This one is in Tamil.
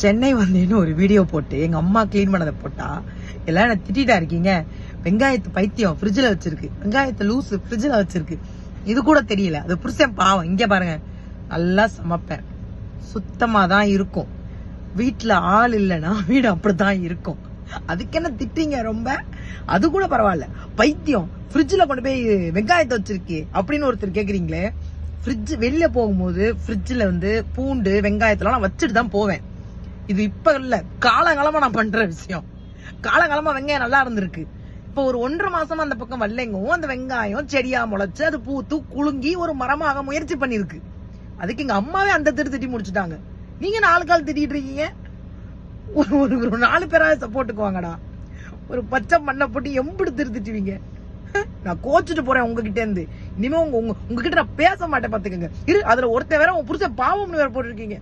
சென்னை வந்தேன்னு ஒரு வீடியோ போட்டு எங்க அம்மா கிளீன் பண்ணதை போட்டா எல்லாம் என்ன திட்டிட்டா இருக்கீங்க. வெங்காயத்தை பைத்தியம் ஃப்ரிட்ஜில் வச்சிருக்கு, வெங்காயத்தை லூசு ஃப்ரிட்ஜில் வச்சிருக்கு, இது கூட தெரியல. அது புருஷன் பாவம். இங்க பாருங்க, நல்லா சமைப்பேன், சுத்தமா தான் இருக்கும். வீட்டுல ஆள் இல்லைன்னா வீடு அப்படித்தான் இருக்கும். அதுக்கு என்ன திட்டீங்க ரொம்ப? அது கூட பரவாயில்ல. பைத்தியம் ஃப்ரிட்ஜில் கொண்டு போய் வெங்காயத்தை வச்சிருக்கு அப்படின்னு ஒருத்தர் கேக்குறீங்களே. ஃப்ரிட்ஜ் வெளில போகும்போது ஃப்ரிட்ஜில் வந்து பூண்டு வெங்காயத்தெல்லாம் நான் வச்சுட்டு தான் போவேன். இது இப்ப இல்ல, காலகாலமா நான் பண்ற விஷயம். காலகாலமா வெங்காயம் நல்லா இருந்திருக்கு. இப்ப ஒரு 1.5 மாசமா அந்த பக்கம் வரலைங்கவும் அந்த வெங்காயம் செடியா முளைச்சு அது பூத்து குலுங்கி ஒரு மரமாக முயற்சி பண்ணிருக்கு. அதுக்கு எங்க அம்மாவே அந்த திட்டி முடிச்சுட்டாங்க. நீங்க 4 கால் திட்டிட்டு இருக்கீங்க. ஒரு 4 பேராவது சப்போர்ட்டுக்கு வாங்கடா. ஒரு பச்சை மண்ணை போட்டு எம்பிடு திட்டுவீங்க. நான் கோச்சிட்டு போறேன் உங்ககிட்ட இருந்து. இனிமே உங்ககிட்ட நான் பேச மாட்டேன் பாத்துக்கங்க. அதுல ஒருத்தன் வேற உன் புருஷன் பாவம்னு வேற போட்டிருக்கீங்க.